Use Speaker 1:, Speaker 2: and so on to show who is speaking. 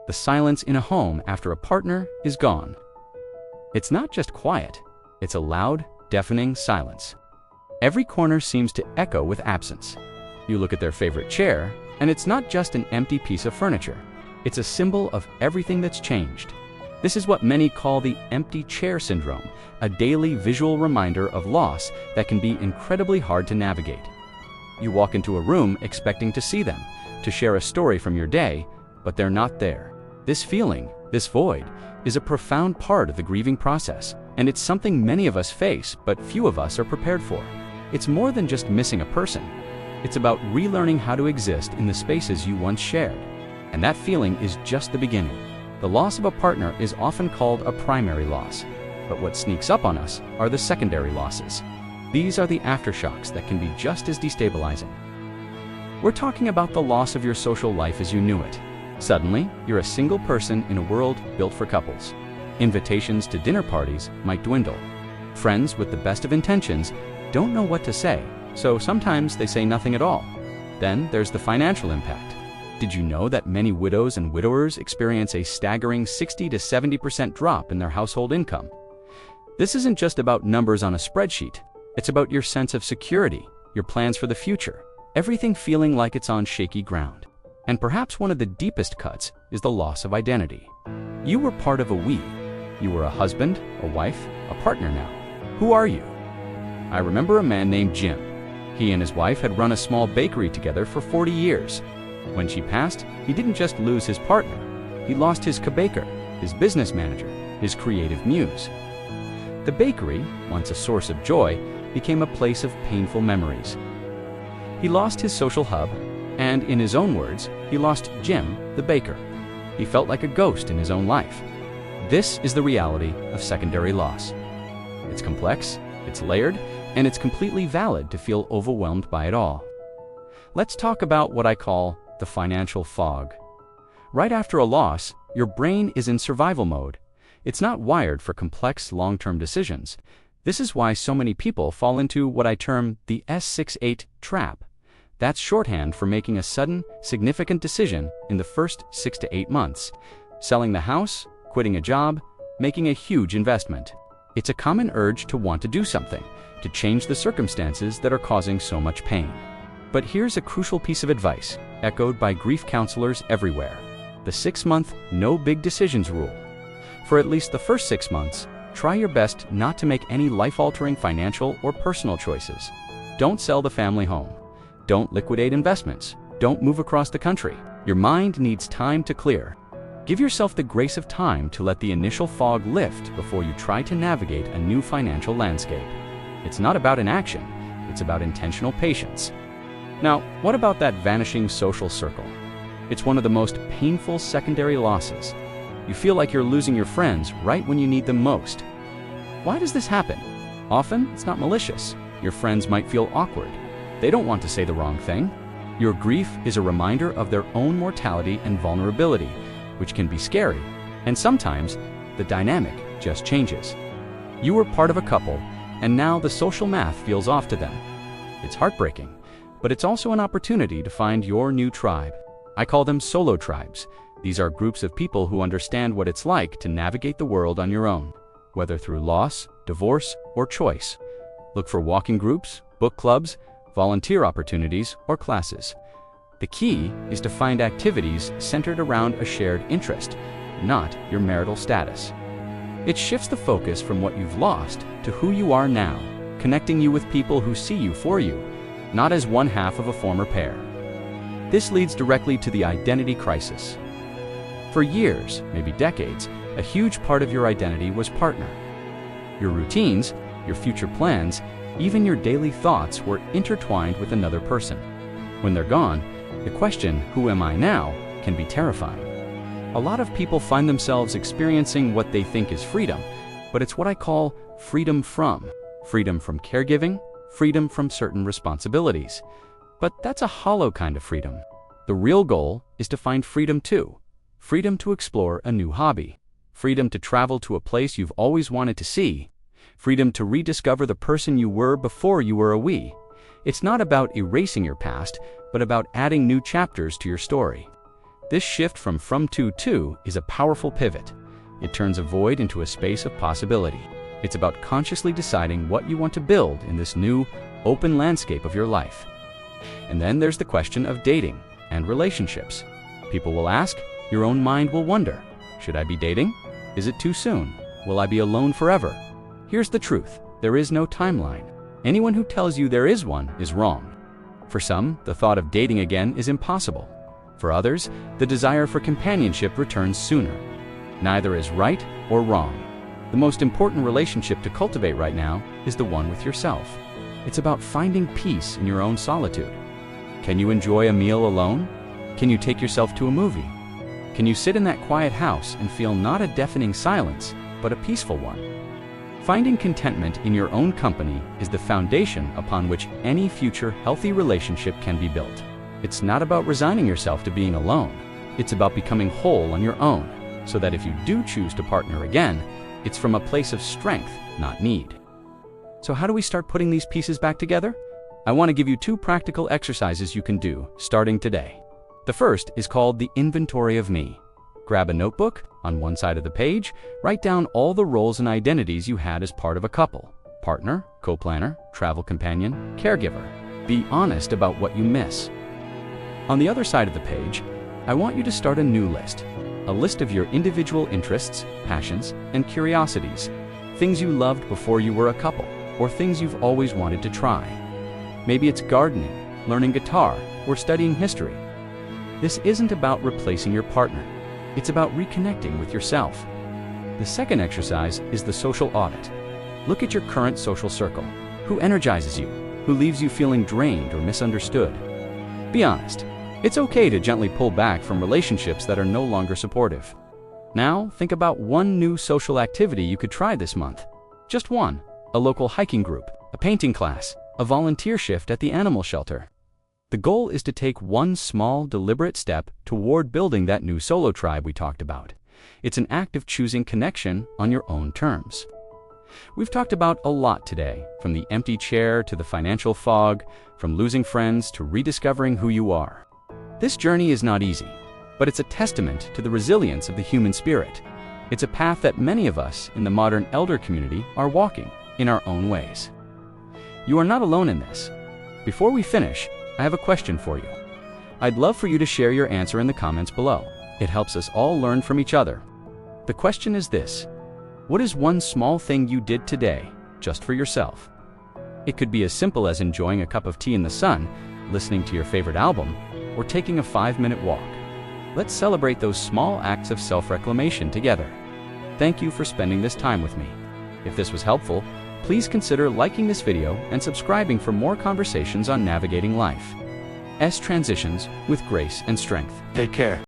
Speaker 1: the silence in a home after a partner is gone. It's not just quiet, it's a loud, deafening silence. Every corner seems to echo with absence. You look at their favorite chair, and it's not just an empty piece of furniture. It's a symbol of everything that's changed. This is what many call the empty chair syndrome, a daily visual reminder of loss that can be incredibly hard to navigate. You walk into a room expecting to see them, to share a story from your day, but they're not there. This feeling, this void, is a profound part of the grieving process, and it's something many of us face, but few of us are prepared for. It's more than just missing a person. It's about relearning how to exist in the spaces you once shared. And that feeling is just the beginning. The loss of a partner is often called a primary loss, but what sneaks up on us are the secondary losses. These are the aftershocks that can be just as destabilizing. We're talking about the loss of your social life as you knew it. Suddenly, you're a single person in a world built for couples. Invitations to dinner parties might dwindle. Friends with the best of intentions don't know what to say, so sometimes they say nothing at all. Then there's the financial impact. Did you know that many widows and widowers experience a staggering 60 to 70% drop in their household income? This isn't just about numbers on a spreadsheet. It's about your sense of security, your plans for the future, everything feeling like it's on shaky ground. And perhaps one of the deepest cuts is the loss of identity. You were part of a we. You were a husband, a wife, a partner now. Who are you? I remember a man named Jim. He and his wife had run a small bakery together for 40 years. When she passed, he didn't just lose his partner. He lost his co-baker, his business manager, his creative muse. The bakery, once a source of joy, became a place of painful memories. He lost his social hub, and in his own words, he lost Jim, the baker. He felt like a ghost in his own life. This is the reality of secondary loss. It's complex, it's layered, and it's completely valid to feel overwhelmed by it all. Let's talk about what I call the financial fog. Right after a loss, your brain is in survival mode. It's not wired for complex long-term decisions. This is why so many people fall into what I term the S68 trap. That's shorthand for making a sudden, significant decision in the first 6 to 8 months. Selling the house, quitting a job, making a huge investment. It's a common urge to want to do something, to change the circumstances that are causing so much pain. But here's a crucial piece of advice, echoed by grief counselors everywhere. The 6-month no big decisions rule. For at least the first 6 months, try your best not to make any life-altering financial or personal choices. Don't sell the family home. Don't liquidate investments. Don't move across the country. Your mind needs time to clear. Give yourself the grace of time to let the initial fog lift before you try to navigate a new financial landscape. It's not about inaction, it's about intentional patience. Now, what about that vanishing social circle? It's one of the most painful secondary losses. You feel like you're losing your friends right when you need them most. Why does this happen? Often, it's not malicious. Your friends might feel awkward. They don't want to say the wrong thing. Your grief is a reminder of their own mortality and vulnerability, which can be scary, and sometimes the dynamic just changes. You were part of a couple, and now the social math feels off to them. It's heartbreaking, but it's also an opportunity to find your new tribe. I call them solo tribes. These are groups of people who understand what it's like to navigate the world on your own, whether through loss, divorce, or choice. Look for walking groups, book clubs, volunteer opportunities, or classes. The key is to find activities centered around a shared interest, not your marital status. It shifts the focus from what you've lost to who you are now, connecting you with people who see you for you, not as one half of a former pair. This leads directly to the identity crisis. For years, maybe decades, a huge part of your identity was partner. Your routines, your future plans, even your daily thoughts were intertwined with another person. When they're gone, the question, "Who am I now?" can be terrifying. A lot of people find themselves experiencing what they think is freedom, but it's what I call freedom from caregiving, freedom from certain responsibilities. But that's a hollow kind of freedom. The real goal is to find freedom too. Freedom to explore a new hobby. Freedom to travel to a place you've always wanted to see. Freedom to rediscover the person you were before you were a we. It's not about erasing your past, but about adding new chapters to your story. This shift from to is a powerful pivot. It turns a void into a space of possibility. It's about consciously deciding what you want to build in this new, open landscape of your life. And then there's the question of dating and relationships. People will ask, your own mind will wonder, should I be dating? Is it too soon? Will I be alone forever? Here's the truth, there is no timeline. Anyone who tells you there is one is wrong. For some, the thought of dating again is impossible. For others, the desire for companionship returns sooner. Neither is right or wrong. The most important relationship to cultivate right now is the one with yourself. It's about finding peace in your own solitude. Can you enjoy a meal alone? Can you take yourself to a movie? Can you sit in that quiet house and feel not a deafening silence, but a peaceful one? Finding contentment in your own company is the foundation upon which any future healthy relationship can be built. It's not about resigning yourself to being alone. It's about becoming whole on your own, so that if you do choose to partner again, it's from a place of strength, not need. So how do we start putting these pieces back together? I want to give you 2 practical exercises you can do starting today. The first is called the Inventory of Me. Grab a notebook. On one side of the page, write down all the roles and identities you had as part of a couple: partner, co-planner, travel companion, caregiver. Be honest about what you miss. On the other side of the page, I want you to start a new list. A list of your individual interests, passions, and curiosities. Things you loved before you were a couple, or things you've always wanted to try. Maybe it's gardening, learning guitar, or studying history. This isn't about replacing your partner. It's about reconnecting with yourself. The second exercise is the social audit. Look at your current social circle. Who energizes you? Who leaves you feeling drained or misunderstood? Be honest. It's okay to gently pull back from relationships that are no longer supportive. Now, think about one new social activity you could try this month. Just one. A local hiking group, a painting class, a volunteer shift at the animal shelter. The goal is to take one small, deliberate step toward building that new solo tribe we talked about. It's an act of choosing connection on your own terms. We've talked about a lot today, from the empty chair to the financial fog, from losing friends to rediscovering who you are. This journey is not easy, but it's a testament to the resilience of the human spirit. It's a path that many of us in the modern elder community are walking in our own ways. You are not alone in this. Before we finish, I have a question for you. I'd love for you to share your answer in the comments below. It helps us all learn from each other. The question is this: what is one small thing you did today, just for yourself? It could be as simple as enjoying a cup of tea in the sun, listening to your favorite album, or taking a 5-minute walk. Let's celebrate those small acts of self-reclamation together. Thank you for spending this time with me. If this was helpful, please consider liking this video and subscribing for more conversations on navigating life. Transitions with grace and strength.
Speaker 2: Take care.